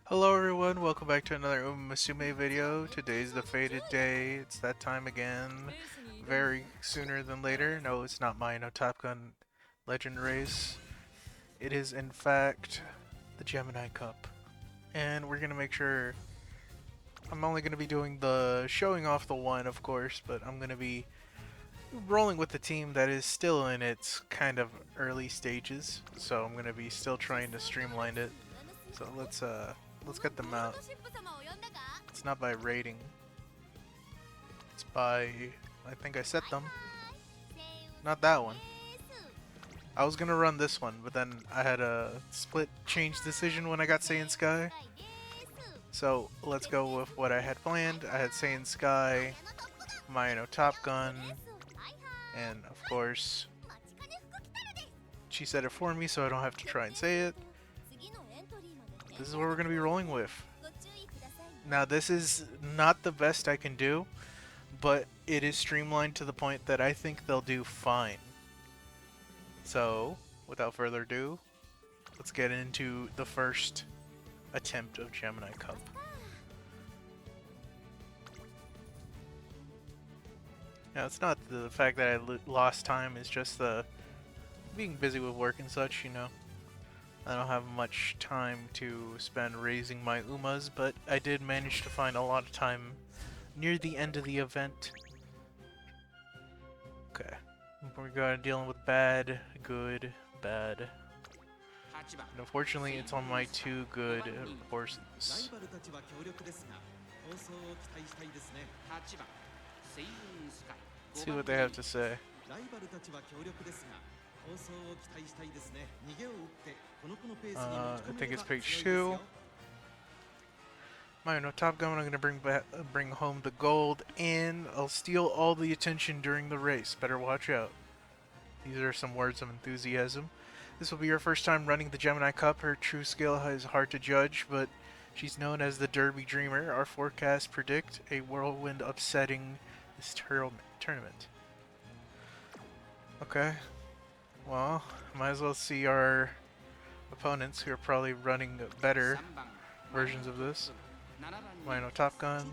Hello everyone, welcome back to another Umamusume video. Today's the fated day. It's that time again. Very sooner than later. No, it's not mine, no Top Gun Legend race. It is in fact the Gemini Cup. And we're gonna make sure I'm only gonna be doing the showing off the one, of course, but I'm gonna be rolling with the team that is still in its kind of early stages. So I'm gonna be still trying to streamline it. So let's get them out. It's not by rating. It's by I think I set them. Not that one. I was gonna run this one, but then I had a split change decision when I got Saiyan Sky. So let's go with what I had planned. I had Saiyan Sky, Mayano Top Gun, and of course she said it for me so I don't have to try and say it. This is what we're gonna be rolling with. Now this is not the best I can do, but it is streamlined to the point that I think they'll do fine. So, without further ado, let's get into the first attempt of Gemini Cup. Now it's not the fact that I lost time, it's just the being busy with work and such, you know. I don't have much time to spend raising my Umas, but I did manage to find a lot of time near the end of the event. Okay. We're going dealing with bad, good, bad. And unfortunately, it's on my two good horses. Let's see what they have to say. I think it's page 2. No Top Gun, I'm gonna bring home the gold, and I'll steal all the attention during the race. Better watch out. These are some words of enthusiasm. This will be her first time running the Gemini Cup. Her true skill is hard to judge, but she's known as the Derby Dreamer. Our forecasts predict a whirlwind upsetting this tournament. Okay. Well, might as well see our opponents who are probably running better versions of this. Rhino Top Gun,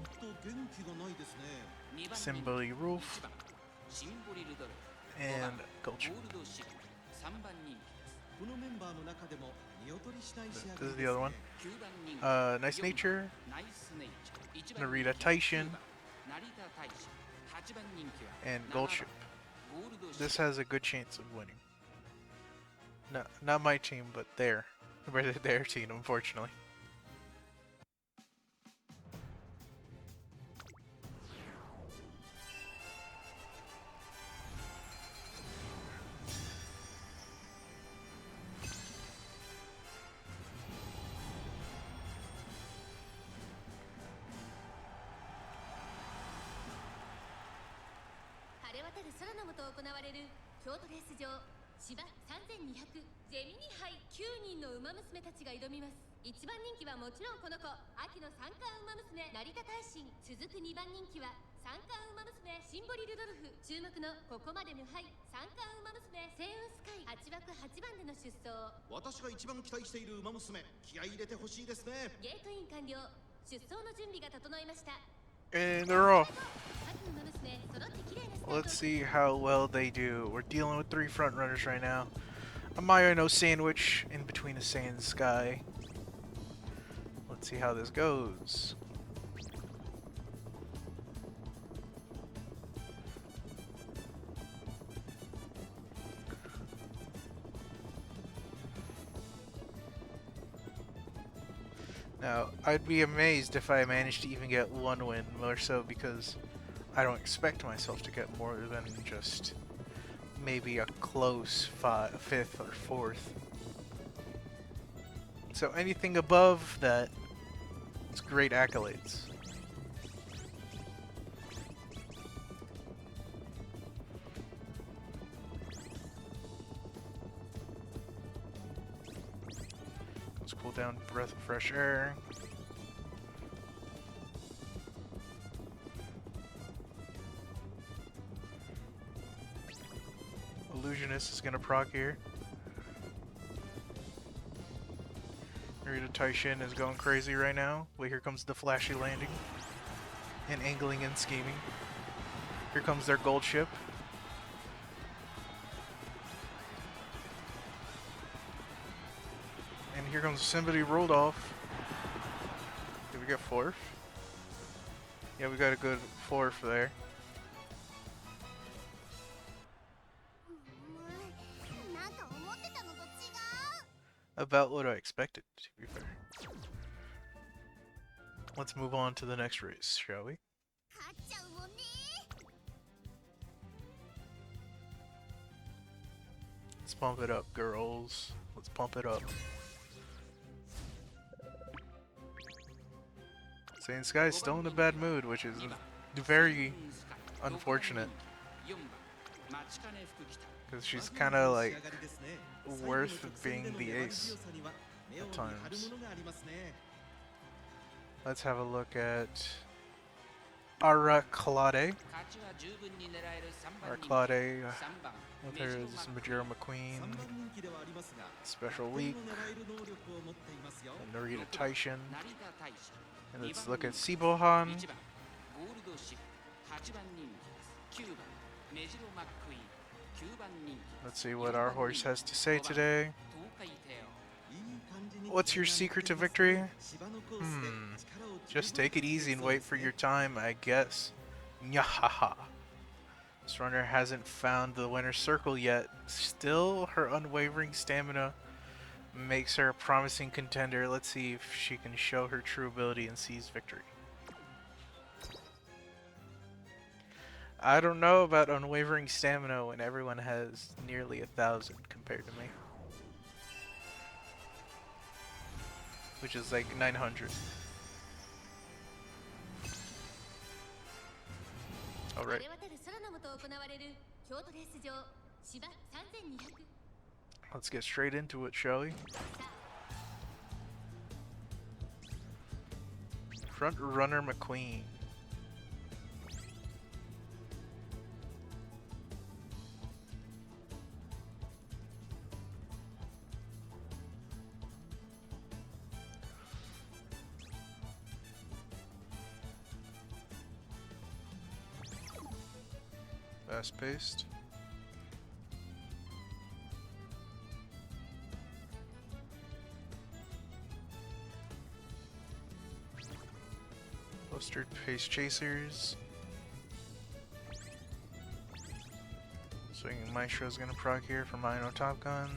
Simboli Roof, and Gulch. This is the other one. Nice Nature, Narita Taishin, and Goldship. This has a good chance of winning. No, not my team, but their team, unfortunately. Gemini 9人の馬娘たちが挑みます。1番人気はもちろんこの子、秋の三冠馬娘成田大臣。続く2番人気は三冠馬娘シンボリルドルフ。注目のここまで無敗三冠馬娘セイウンスカイ。8枠8番での出走。私が一番期待している馬娘、気合い入れてほしいですね。ゲートイン完了。出走の準備が整いました。And they're off. Let's see how well they do. We're dealing with 3 front runners right now. A Mayano sandwich in between a Saiyan Sky. Let's see how this goes. Now, I'd be amazed if I managed to even get 1 win, more so because I don't expect myself to get more than just maybe a close 5th or 4th. So anything above that, it's great accolades. Let's cool down, breath of fresh air. Illusionist is gonna proc here. Narita Taishin is going crazy right now. Wait, here comes the flashy landing. And angling and scheming. Here comes their gold ship. And here comes somebody rolled off. Did we get fourth? Yeah, we got a good fourth there. About what I expected, to be fair. Let's move on to the next race, shall we? Let's pump it up, girls. Let's pump it up. Saiyan Sky is still in a bad mood, which is very unfortunate. Because she's kind of like worth being the ace at times. Let's have a look at Araclade. Araclade with her is Majora McQueen, Special Week, and Narita Taishin. And let's look at Sibohan. Let's see what our horse has to say today. What's your secret to victory? Just take it easy and wait for your time, I guess. Nyahaha. This runner hasn't found the winner's circle yet. Still, her unwavering stamina makes her a promising contender. Let's see if she can show her true ability and seize victory. I don't know about unwavering stamina when everyone has nearly 1,000 compared to me. Which is like 900. Alright. Let's get straight into it, shall we? Front runner McQueen. Fast-paced. Clustered pace chasers. Swinging Maestro's gonna proc here for Mino Top Gun.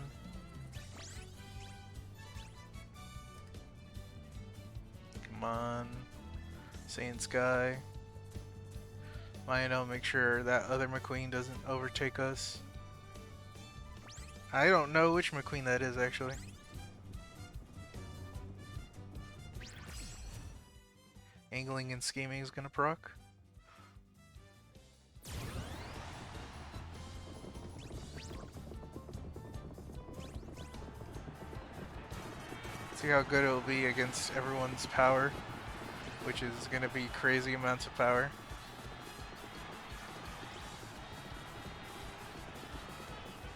Come on. Saiyan Sky. Mino, make sure that other McQueen doesn't overtake us. I don't know which McQueen that is, actually. Angling and scheming is gonna proc. See how good it'll be against everyone's power, which is gonna be crazy amounts of power.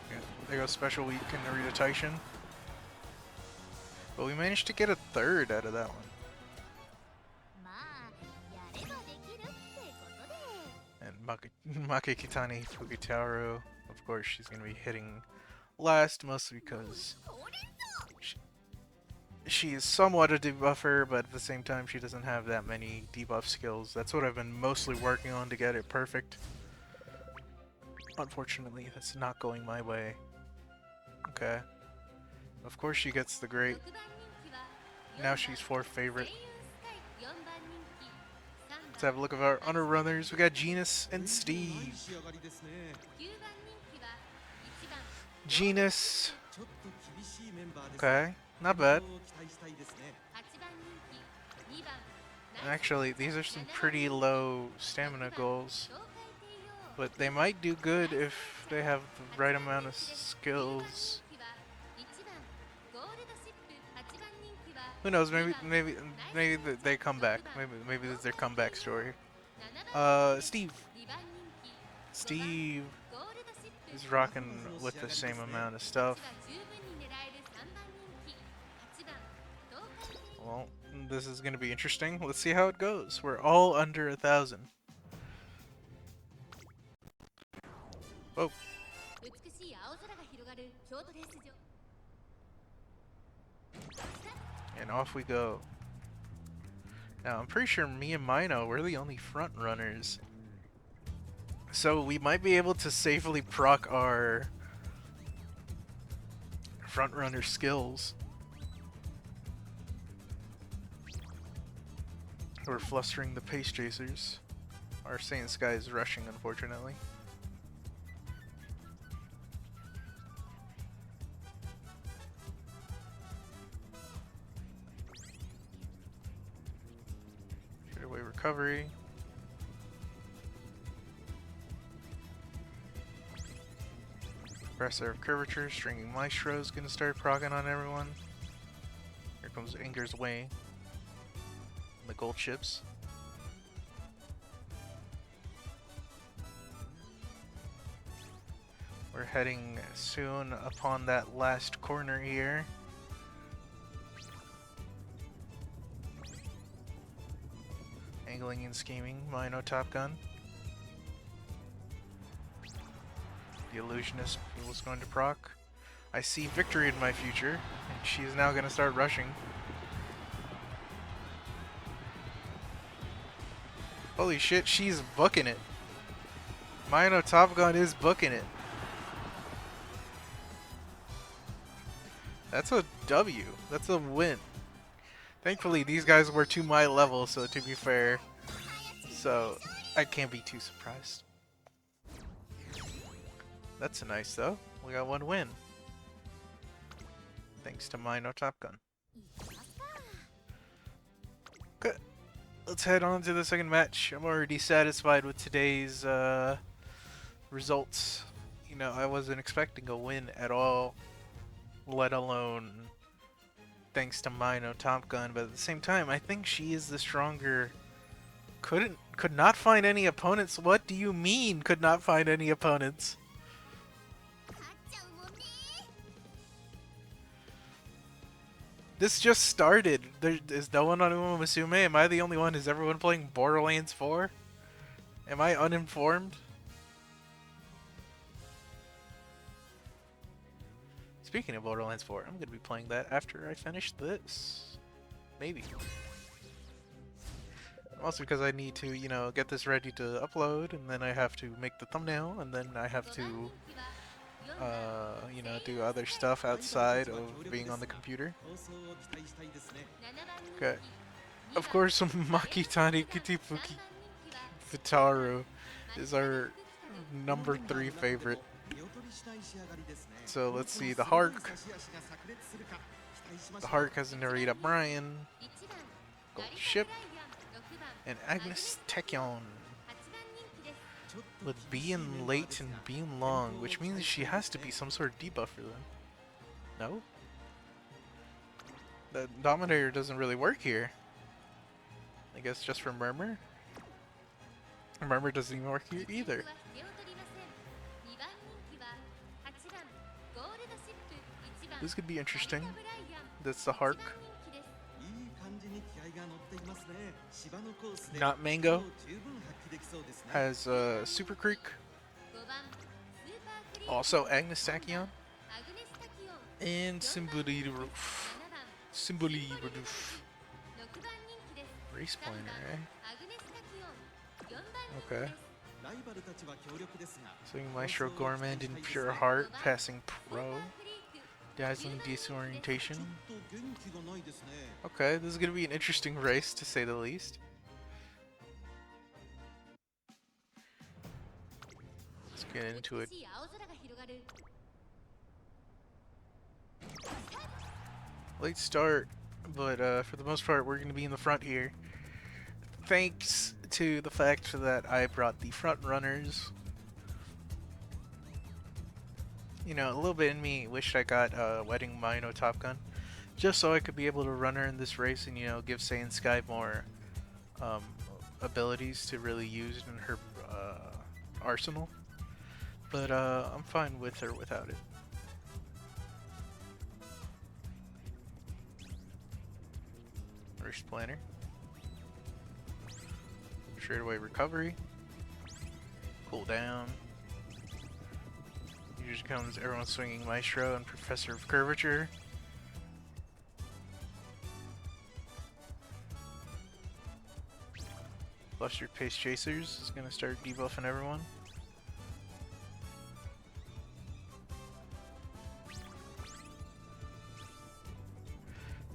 Yeah, there goes Special Week and Narita Taishin. But we managed to get a third out of that one. And Maki Kitani Fukitaru, of course, she's going to be hitting last, mostly because she is somewhat a debuffer, but at the same time she doesn't have that many debuff skills. That's what I've been mostly working on to get it perfect. Unfortunately, that's not going my way. Okay. Of course she gets the great. Now she's 4th favorite. Let's have a look at our honor runners. We got Genus and Steve. Genus. Okay, not bad. Actually, these are some pretty low stamina goals. But they might do good if they have the right amount of skills. Who knows? Maybe they come back. Maybe this is their comeback story. Steve. Steve is rocking with the same amount of stuff. Well, this is gonna be interesting. Let's see how it goes. We're all under 1,000. Oh, 美しい青空が広がる京都レース場 and off we go. Now, I'm pretty sure me and Mino, we're the only front runners. So we might be able to safely proc our front runner skills. We're flustering the pace chasers. Our Saiyan Sky is rushing, unfortunately. Getaway recovery. Aggressive of curvature, stringing Maestro is gonna start proccing on everyone. Here comes Anger's Way. The gold chips. We're heading soon upon that last corner here. Angling and scheming, Mino Top Gun. The illusionist was going to proc. I see victory in my future, and she is now going to start rushing. Holy shit, she's booking it. Mino Top Gun is booking it. That's a W. That's a win. Thankfully, these guys were to my level, so to be fair, so I can't be too surprised. That's nice, though. We got one win. Thanks to Mino Top Gun. Good. Let's head on to the second match. I'm already satisfied with today's results. You know, I wasn't expecting a win at all, let alone thanks to Mino Top Gun, but at the same time, I think she is the stronger. Could not find any opponents. What do you mean could not find any opponents? This just started. There is no one on Umamusume. Am I the only one? Is everyone playing Borderlands 4? Am I uninformed? Speaking of Borderlands 4, I'm going to be playing that after I finish this. Maybe. Also because I need to, you know, get this ready to upload, and then I have to make the thumbnail, and then I have to, you know, do other stuff outside of being on the computer. Okay. Of course, Makitani Kitifuki Futaru is our number 3 favorite. So let's see, the Hark. The Hark has a Narita Brian, Gold Ship, and Agnes Tekion. With being late and being long, which means she has to be some sort of debuffer then. No? The Dominator doesn't really work here. I guess just for Murmur? Murmur doesn't even work here either. This could be interesting. That's the Hark. Not Mango. Has Super Creek. Also Agnes Tachyon. And Symboli Roof. Symboli Roof. Race Planner, eh? Okay. Swing Maestro Gourmand in Pure Heart, passing Pro. Dazzling Disorientation. Okay, this is gonna be an interesting race to say the least. Let's get into it. Late start, but for the most part we're gonna be in the front here. Thanks to the fact that I brought the front runners. You know, a little bit in me wished I got Wedding Mino Top Gun, just so I could be able to run her in this race and, you know, give Saiyan Sky more abilities to really use in her arsenal. But I'm fine with her without it. First planner. Straight away recovery. Cool down. Here comes everyone swinging Maestro and Professor of Curvature. Flustered Pace Chasers is going to start debuffing everyone.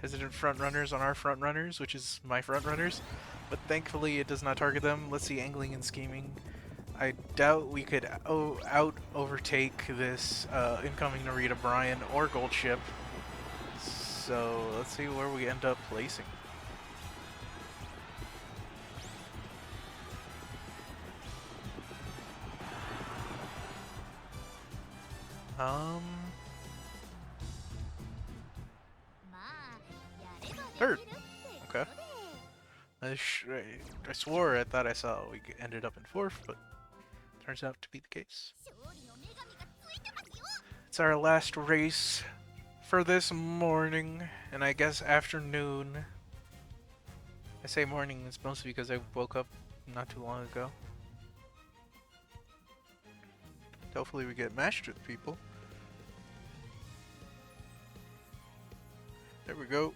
Hesitant front runners on our front runners, which is my front runners, but thankfully it does not target them. Let's see, angling and scheming. I doubt we could overtake this incoming Narita Brian or Gold Ship. So let's see where we end up placing. Third. Okay. I swore I thought I saw we ended up in fourth, but turns out to be the case. It's our last race for this morning, and I guess afternoon. I say morning, it's mostly because I woke up not too long ago. Hopefully we get matched with people. There we go.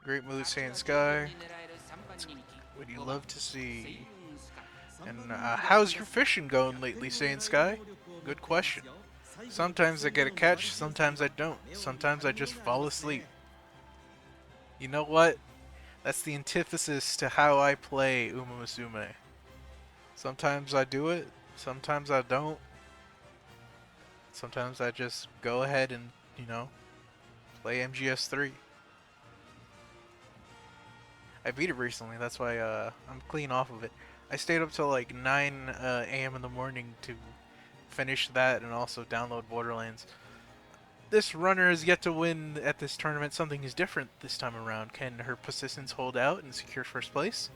Great mood, Saiyan Sky. That's what you love to see. And how's your fishing going lately, Saiyan Sky? Good question. Sometimes I get a catch, sometimes I don't. Sometimes I just fall asleep. You know what? That's the antithesis to how I play Umamusume. Sometimes I do it, sometimes I don't. Sometimes I just go ahead and, you know, play MGS3. I beat it recently, that's why I'm clean off of it. I stayed up till like 9 a.m. in the morning to finish that and also download Borderlands. This runner has yet to win at this tournament. Something is different this time around. Can her persistence hold out and secure first place?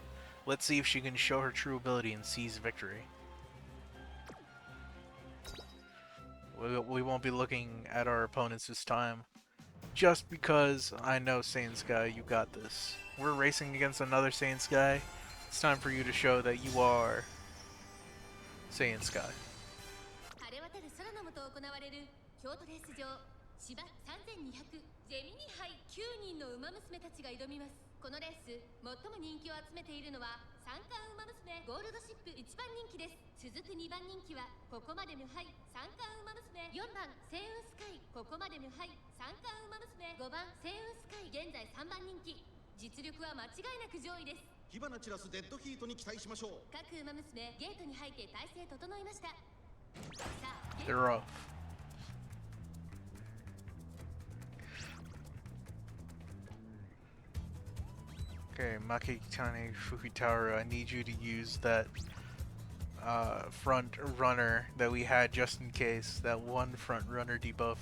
Let's see if she can show her true ability and seize victory. We won't be looking at our opponents this time, just because I know Saiyan Sky, you got this. We're racing against another Saiyan Sky. It's time for you to show that you are Saiyan Sky. 芝3200ジェミニ杯9人のウマ娘たちが挑みます。このレース最も人気を集めているのは三冠ウマ娘ゴールドシップ1番人気です。続く2番人気はここまで無敗三冠ウマ娘4番星雲スカイ、ここまで無敗三冠ウマ娘5番星雲スカイ、現在3番人気。実力は間違いなく上位です。火花散らすデッドヒートに期待しましょう。各ウマ娘ゲートに入って体勢整いました。さあ They're off. Okay, Makitane Fukitaru, I need you to use that front runner that we had just in case. That one front runner debuff.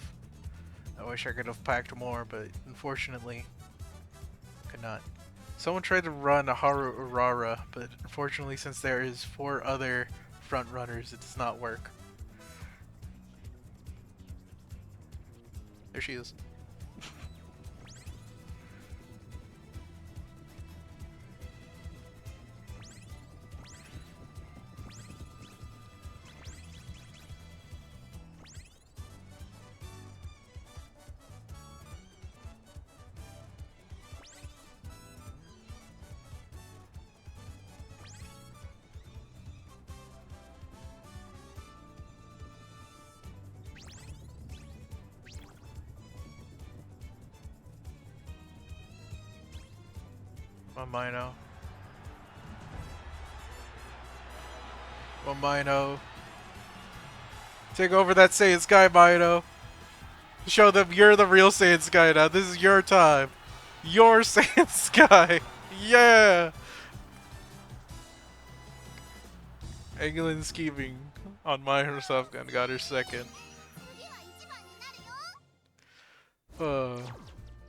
I wish I could have packed more, but unfortunately, could not. Someone tried to run a Haru Urara, but unfortunately since there is 4 other front runners, it does not work. There she is. Mino. Take over that Saiyan Sky, Mino. Show them you're the real Saiyan Sky now. This is your time. Your Saiyan Sky. Yeah. England scheming on my herself gun got her second.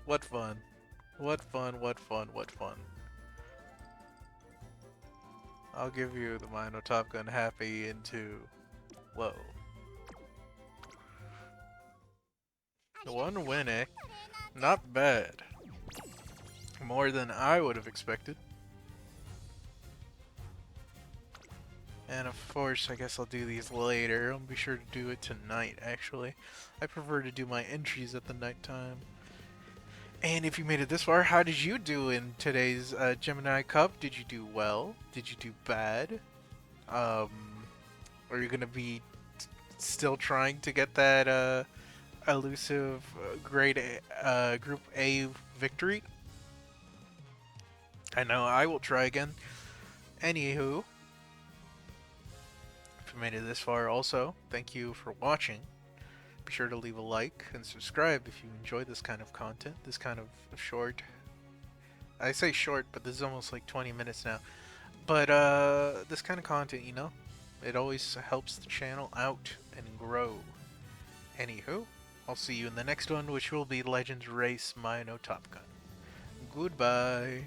What fun. What fun, what fun, what fun. I'll give you the Mino Top Gun happy into low. One win, eh? Not bad. More than I would have expected. And of course, I guess I'll do these later. I'll be sure to do it tonight, actually. I prefer to do my entries at the nighttime. And if you made it this far, how did you do in today's Gemini Cup? Did you do well? Did you do bad? Um, are you gonna be still trying to get that elusive grade Group A victory? I know I will try again. Anywho, if you made it this far, also thank you for watching. Be sure to leave a like and subscribe if you enjoy this kind of content, this kind of short. I say short, but this is almost like 20 minutes now. But this kind of content, you know, it always helps the channel out and grow. Anywho, I'll see you in the next one, which will be Legends Race Mino Top Gun. Goodbye.